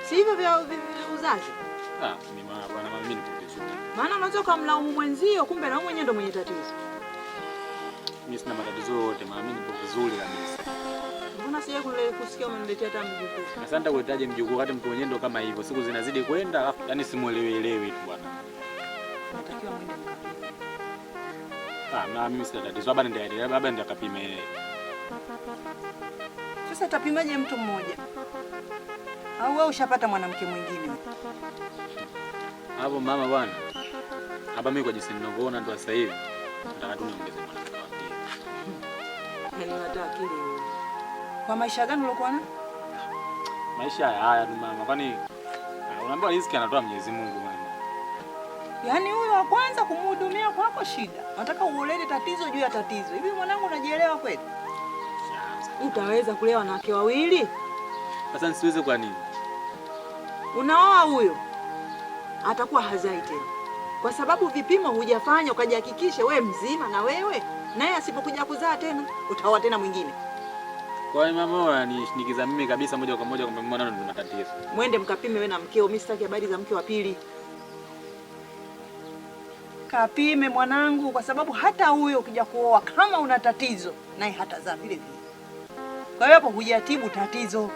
Si hivyo vya uzazi? Ni maana bwana mimi nipo vizuri. Maana unatoka mlaumu mwenzio kumbe na mwenyewe ndo mwenye tatizo. Mimi sina matatizo yote, maana mimi nipo vizuri kabisa. Mbona sije kusikia umeniletea hata mjukuu? Asante kuitaje mjukuu wakati mtu mwenyewe ndo kama hivyo. Siku zinazidi kwenda alafu yani simuelewi tu bwana. Natakiwa mwende mkapime. Na mimi sina tatizo. Baba ndio akapime. Sasa tapimaje mtu mmoja? Au wewe ushapata mwanamke mwingine? Hapo mama bwana. Hapa mimi kwa jinsi ninavyoona ndo sasa hivi nataka tu niongeze mwanamke wa pili. Yaani unataka akili wewe. Kwa maisha gani ulikuwa na? Maisha haya tu mama. Kwani unaambiwa riziki anatoa Mwenyezi Mungu mama. Yaani huyo wa kwanza kumhudumia kwako shida. Nataka uolele tatizo juu ya tatizo. Hivi mwanangu unajielewa kweli? Utaweza kulea wanawake wawili? Sasa nisiweze kwa nini? Unaoa huyo atakuwa hazai tena. Kwa sababu vipimo hujafanya ukajihakikisha wewe mzima na wewe. Naye asipokuja kuzaa tena utaoa tena mwingine. Kwa hiyo mama unanishinikiza mimi kabisa moja kwa moja kwamba mwana ndo matatizo. Mwende mkapime wewe na mkeo. Mimi sitaki habari za mke wa pili. Kapime mwanangu, kwa sababu hata huyo ukija kuoa kama una tatizo naye hatazaa vile vile. Kwa hiyo hapo hujatibu tatizo.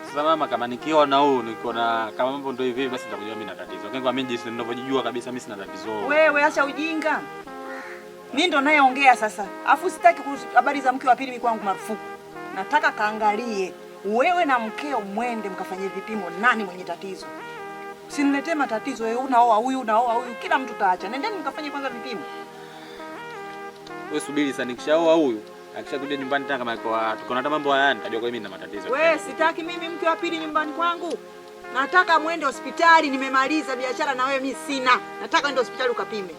Sasa mama kama nikiona huyu nikiona kama mambo ndio hivi basi nitakujua mimi na tatizo. Lakini kwa mimi jinsi ninavyojijua kabisa mimi sina tatizo. Wewe acha ujinga. Mimi ndo nayeongea sasa. Afu sitaki habari za mke wa pili kwangu marufuku. Nataka kaangalie wewe na mkeo mwende mkafanye vipimo nani mwenye tatizo. Usiniletee matatizo wewe unaoa huyu kila mtu taacha. Nendeni mkafanye kwanza vipimo. Wewe subiri sana nikishaoa huyu akishakuja nyumbani tena kama tuko na mambo haya nitajua kwa mimi nina matatizo. Wewe sitaki mimi mke wa pili nyumbani kwangu. Nataka muende hospitali, nimemaliza biashara na wewe mimi sina. Nataka ende hospitali ukapime.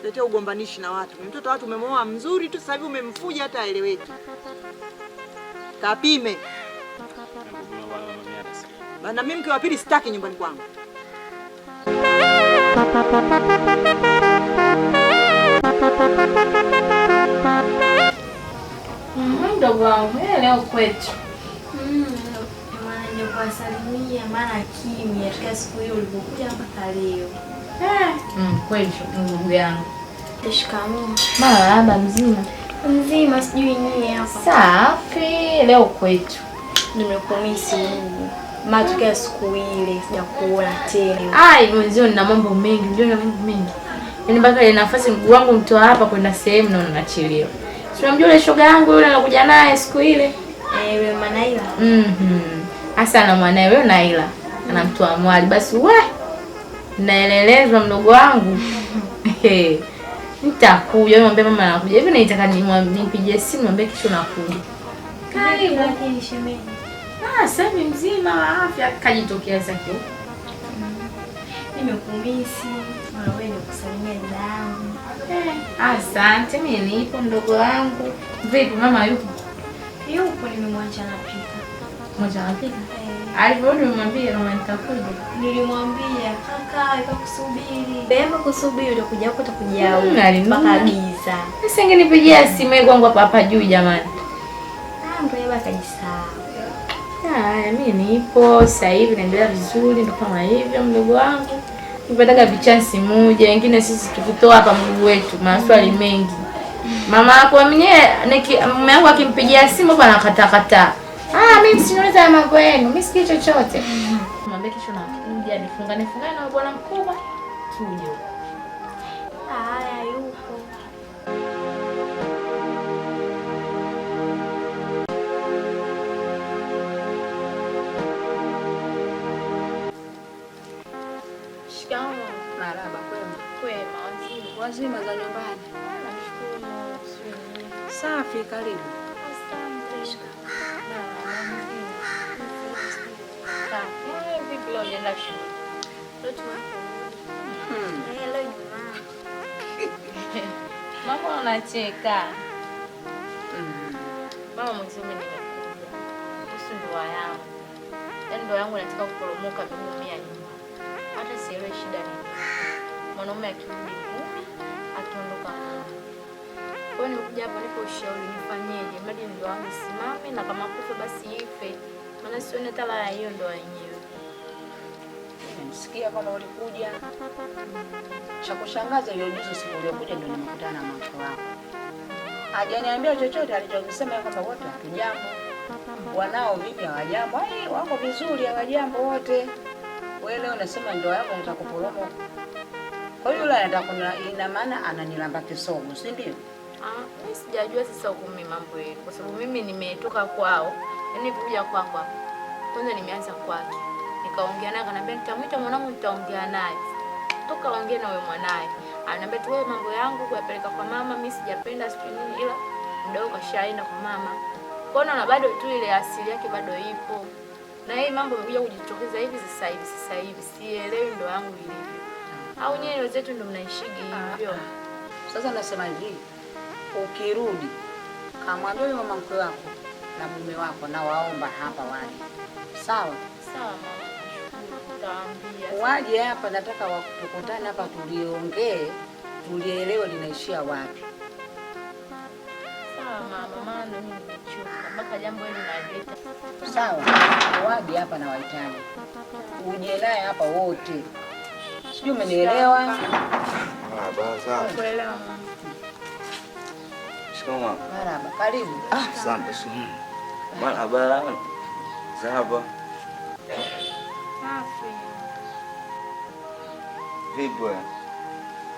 Letea ugombanishi na watu. Mtoto watu umemwoa mzuri tu sasa hivi umemfuja hata aeleweki. Kapime. Bana mimi mke wa pili sitaki nyumbani kwangu. Mdogo wangu, leo kwetu. Maana ndio kuwasalimia maana kimya katika siku hiyo ulipokuja mpaka leo. Kweli ndugu yangu. Shikamoo. Marahaba mzima. Mzima sijui nyie hapa. Safi, leo kwetu. Nimekumisi Mungu. Matokeo siku ile sijakuona tena. Mwenzio nina mambo mengi, Yaani mpaka ile nafasi mguu wangu mtoa hapa kwenda sehemu na unachelewa. Unamjua ile shoga yangu yule anakuja naye siku ile? Wewe Manaila. Hasa na mwanae wewe Naila. Anamtoa mwali basi naelelezwa mdogo wangu. Nitakuja niambie mama anakuja. Hivi naitaka nimpigie simu niambie kesho nakuja. Karibu lakini shemeji. Sasa mzima wa afya kajitokea sasa hiyo. Nimekumisi. Wewe nikusalimia dada yangu. Asante, mimi nipo mdogo wangu. Vipi mama yupo? Yupo, nimemwacha anapika. Mwacha anapika? Alivyorudi nimwambia mama nitakuja. Nilimwambia kaka ikakusubiri. Beba kusubiri utakuja huko utakuja huko. Mpaka giza. Sasa ingenipigia simu kwangu hapa juu jamani. Ndio basi kajisahau. Mimi nipo sasa hivi naendelea vizuri ndo kama hivyo mdogo wangu. Tupataga vichansi moja, wengine sisi tukitoa hapa mguu wetu, maswali mengi. Mama yako mwenyewe mume wangu akimpigia simu hapa anakataa. Mimi siniuliza ya mambo yenu, mimi sikii chochote. Mwambie kesho nakuja, nifungane na bwana mkubwa. Tuje. Haya yupo. Marahaba kwema. Wazima za nyumbani. Safi, karibu. Mama unacheka. Mama mzee nimekuja. Kuhusu ndoa yangu. Yaani ndoa yangu inataka kuporomoka mimi nyuma. Hata sielewi shida ni nini. Mwanaume akirudi mume, akiondoka mume. Kwa hiyo nimekuja hapa nipo ushauri nifanyeje? Mradi ndoa yangu isimame na kama kufa basi ife. Maana sione tala hiyo ndo yenyewe. Nimesikia kama ulikuja. Cha kushangaza hiyo juzi siku uliokuja ndio nimekutana na mke wako. Hajaniambia chochote, alichosema kwamba wote hatujambo. Wanao vipi hawajambo? Wako vizuri hawajambo wote. Wewe leo unasema ndoa yako nitakuporomoka. Kwa hiyo yule anataka ina maana ananilamba kisogo, si ndio? Mimi sijajua sasa huko mimi mambo yenu kwa sababu mimi nimetoka kwao. Yaani kuja kwako hapo. Kwanza nimeanza kwake. Nikaongea naye akaniambia nitamwita mwanangu nitaongea naye. Toka ongea na wewe mwanae. Ananiambia tu wewe mambo yangu kuyapeleka kwa mama, mimi sijapenda siku nini ila mdogo kashaenda kwa mama. Kwa hiyo na bado tu ile asili yake bado ipo. Na hii mambo imekuja kujitokeza hivi sasa hivi. Sielewi ndo yangu ilivyo. Au nyewe wenzetu ndo mnaishigi hivyo. Sasa nasema hivi, ukirudi kamwambia yule mama mkwe wako na mume wako na waomba hapa waje. Sawa? Sawa mama. Nitaambia. Waje hapa, nataka tukutane hapa tuliongee, tulielewe linaishia wapi. Sawa mama, maana mimi nimechoka. Mpaka jambo hili naleta. Sawa? Waje hapa na wahitaji. Uje naye hapa wote. Sijui umenielewa? Sawa. Kuelewa mama. Shikamoo. Marhaba. Karibu. Asante sana. Marhaba. Zahaba. Safi. Vipi wewe?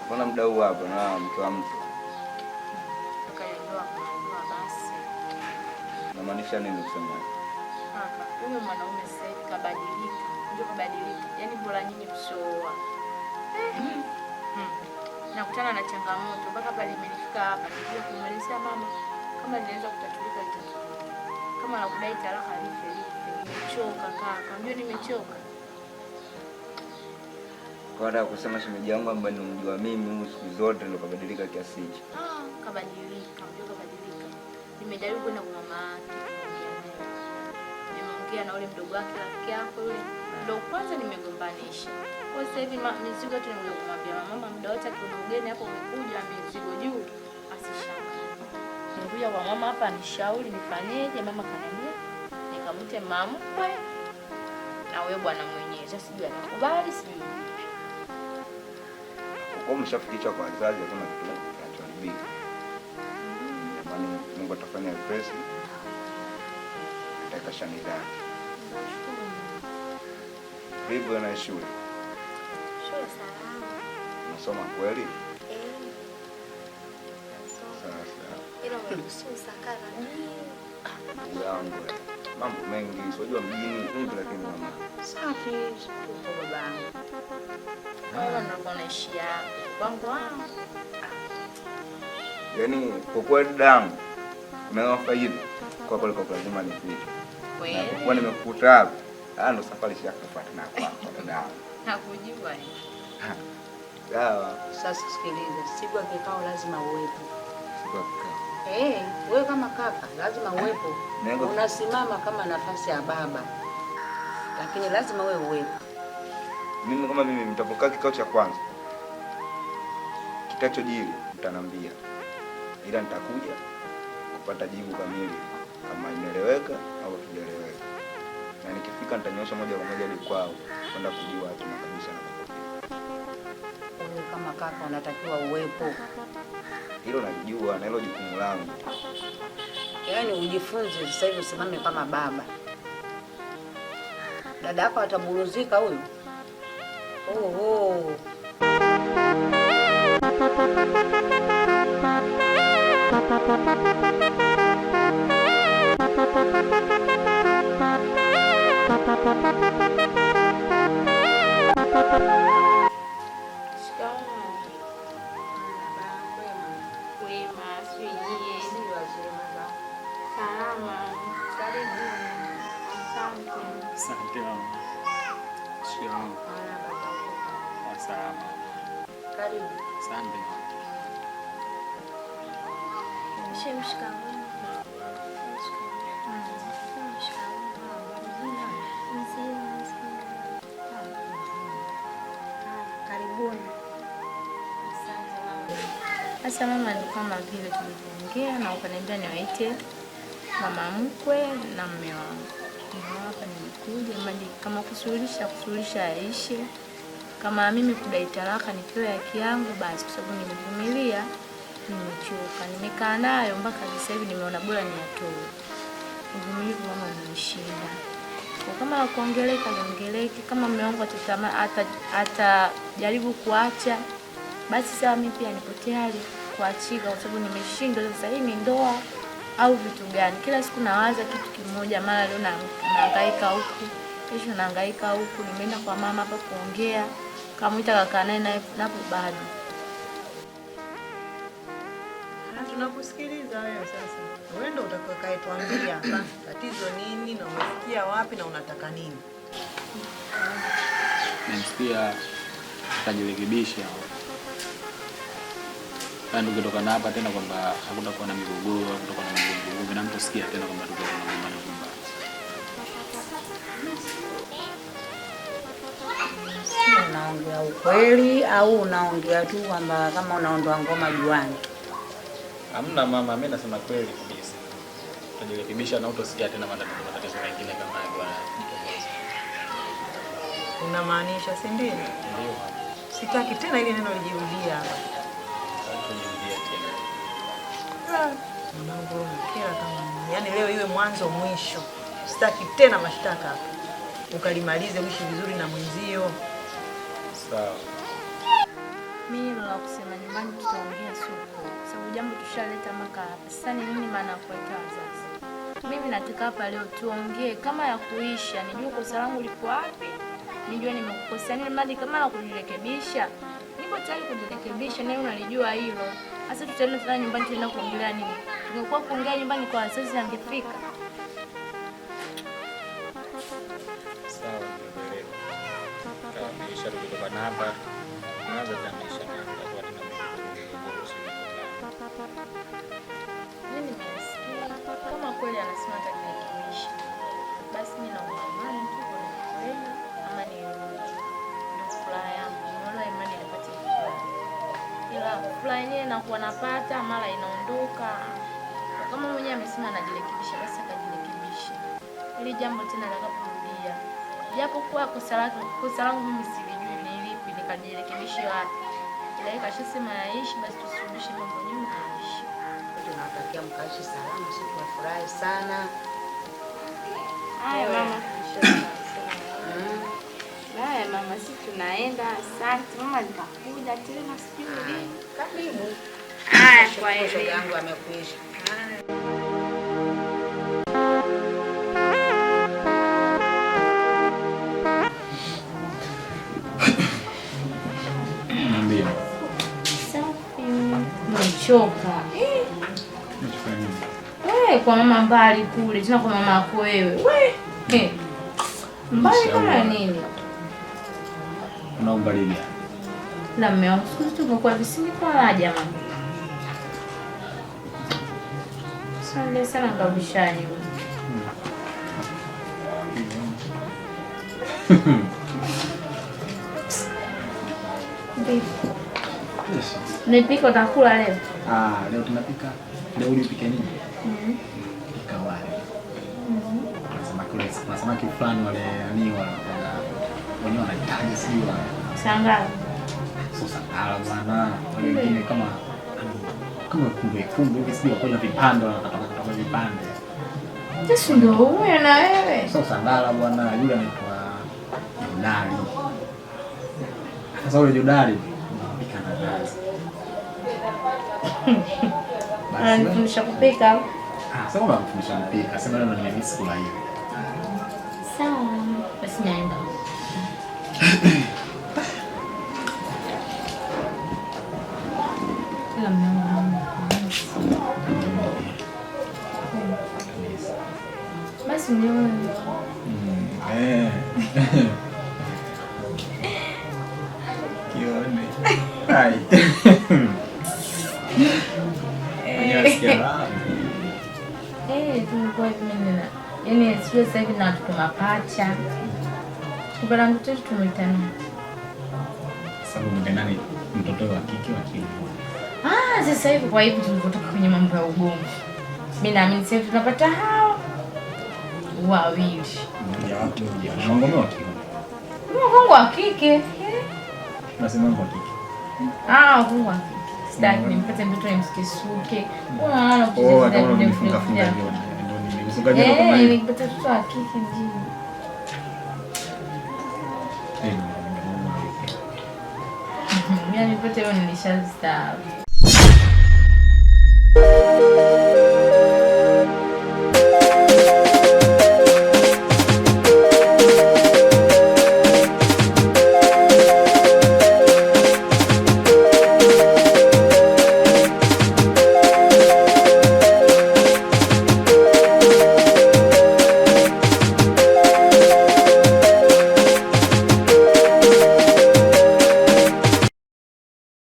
Mbona mdau hapa na mke wa mtu? Tukaelewa kwa basi. Unamaanisha nini kusema? Huyo mwanaume sasa hivi kabadilika. Ndio kabadilika. Yaani bora nyinyi msooa. Nakutana na changamoto mpaka pale imenifika hapa ndio kumalizia mama kama linaweza kutatulika itatulika. Kama la kudai talaka life. Nimechoka kaka. Ndio nimechoka. Kwa nini kusema shemeji yangu ambaye nimjua mimi siku zote ndio kabadilika kiasi hicho? Kabadilika, ndio kabadilika. Nimejaribu kwenda kwa mama yake. Nimeongea na yule mdogo wake rafiki yako yule. Ndio kwanza nimegombanisha. Kwa sasa hivi mizigo tu nimekuja kumwambia mama muda wote akiona ugeni hapo umekuja mizigo juu asishaka. Nilikuja kwa mama hapa anishauri nifanyeje, mama kaniambia nikamwite mama mkwe na wewe bwana mwenyewe. Sasa sijui atakubali sijui. Kwa mshafikisha kwa wazazi hakuna kitu kinachoharibika. Maana Mungu atafanya pesa. Atakashanira. Vipi na shule? Shule salama. Unasoma kweli? Nasoma. Sasa. Ila umesusa kana nini? Yangu. Mambo mengi, unajua mjini kundu lakini mama. Safi. Tuko babangu. Wala ndio naishi hapo. Wangu. Yaani kwa kweli damu umewafa hivi kwa kweli kwa lazima nipite. Kweli. Kwa nimekukuta hapa. Ndo safari shakafuata na kwa damu. Hakujua hiyo. Sawa. Sasa sikiliza, siku ya kikao lazima uwepo. Siku ya kikao. Wewe kama kaka lazima uwepo. Nengo. Unasimama kama nafasi ya baba. Lakini lazima wewe uwepo. Mimi kama mimi mtapokaa kikao cha kwanza. Kitachojiri mtanambia. Ila nitakuja kupata jibu kamili kama imeeleweka au hakijaeleweka. Na nikifika nitanyosha moja kwa moja hadi kwao kwenda kujua hatima kabisa na kupokea. Wewe kama kaka unatakiwa uwepo. Hilo nalijua na hilo jukumu langu. Yaani ujifunze sasa hivi usimame kama baba. Dada yako ataburuzika huyu. Oho. Asante mama. Shikamoo. Salama. Karibu. Asante. Shikamoo. Karibuni. Sasa mama, ni kama vile tulivyoongea na ukaniambia niwaite mama mkwe na mume wangu. hapa nimekuja mali kama kusuluhisha yaishe. Kama mimi kudai talaka nipewe haki yangu basi, kwa sababu nimevumilia, nimechoka. Nimekaa nayo mpaka sasa hivi nimeona bora niatoe. Uvumilivu mama umenishinda. Kwa kama kuongeleka niongeleke, kama mume wangu atajaribu kuacha, basi sawa, mimi pia nipo tayari kuachika, kwa sababu nimeshindwa. Sasa hii ni ndoa au vitu gani? Kila siku nawaza kitu kimoja, mara leo nahangaika huku, kesho nahangaika huku. Nimeenda kwa mama hapa kuongea, kamuita kaka naye napo bado. Tunakusikiliza wewe sasa. Wewe ndio utakayetuambia hapa tatizo nini na umefikia wapi na unataka nini? Nimesikia tutajirekebisha. Ndio kutoka na hapa tena kwamba hakutakuwa na migogoro, hakutakuwa na migogoro. Na mtu sikia tena kwamba tutakuwa na mambo nyumba. Unaongea ukweli au unaongea tu kwamba kama unaondoa ngoma juani? Hamna mama, mimi nasema kweli kabisa. Tutajirekebisha na utosikia tena matatizo mengine kama hayo. Unamaanisha si ndio? Ndio. Sitaki tena ile neno lijirudia hapa. Mwanangu kila kama yaani leo iwe mwanzo mwisho. Sitaki tena mashtaka hapa. Ukalimalize uishi vizuri na mwenzio. Sawa. Mimi la kusema nyumbani tutaongea soko. Sababu jambo tushaleta maka hapa. Sasa ni nini maana kuweka wazazi? Mimi nataka hapa leo tuongee kama ya kuisha. Nijue kosa langu liko wapi? Nijue nimekukosea nini, mali kama na kujirekebisha. Niko tayari kujirekebisha, na unalijua hilo. Sasa tutaenda tena nyumbani tena kuongelea nini? Tungekuwa kuongea nyumbani kwa wazazi angefika. Sawa, nimeelewa. Kama biashara kutoka na hapa, tunaanza kamisha na kwa tena Mimi nimesikia kama kweli anasema atajirekebisha. Basi mimi naomba amani tu kwa kweli, ama ni furaha yangu. Naona imani inapata furaha. Ila furaha yenyewe nakuwa napata mara inaondoka. Kama mwenyewe amesema anajirekebisha, basi akajirekebisha. Ili jambo tena lakaporudia. Japo kwa kosa langu mimi silijui ni lipi, nikajirekebisha wapi. Ila ikashasema yaishi, basi tusirudishe mambo nyuma yaishi. Tunatakia mkaishi salama, sisi tunafurahi sana. Haya mama. Haya mama, sisi tunaenda. Asante mama, nitakuja tena sijui lini. Karibu. Haya kwa hiyo Shoga yangu amekuisha. Nambia. Safi. Nimechoka. Kwa mama mbali kule, tena kwa mama yako wewe. Mbali kama nini? Una umbali gani? Na mume wangu siku tumekuwa visini kwa haja mama. Sande sana ngabishani. Nipika utakula leo? Leo tunapika. Leo ulipika nini? Pika wali. Samaki fulani wale aniwa wenyewe wanahitaji siwa. Sangala. So sangala bwana. Wengine kama kumbe hivi sio kwa vipande wanataka vipande. Sasa ndio wewe na wewe. So sangala bwana, yule anaitwa Jodari. Sasa yule Jodari anapika na nazi. Ananifundisha kupika. Sasa kama anafundisha kupika, sema leo nimemisi kula hiyo. Sawa. Basi naenda. Kila mmoja. Basi ndio. Kione. Hai. Tulikuwa hivi mimi yaani sio sasa hivi na tumapacha. Kubala mtoto tumeitana. Sababu mtenani mtoto wa kike wa kiume. Sasa hivi kwa hivi tulipotoka kwenye mambo ya ugomvi. Mimi naamini sasa tunapata hao. wawili. Mmoja wake mmoja. Ngombe wa kiume. Mungu wa kike. Nasema ngombe wa kike. Mungu wa kike. Sitaki nimpate mtoto nimsikisuke. Unaona kama unifunga funga ndio. Nimesongaje kama hivi. Nipate mtoto wa kike ndio. Mimi nipate wewe nilishastaafu.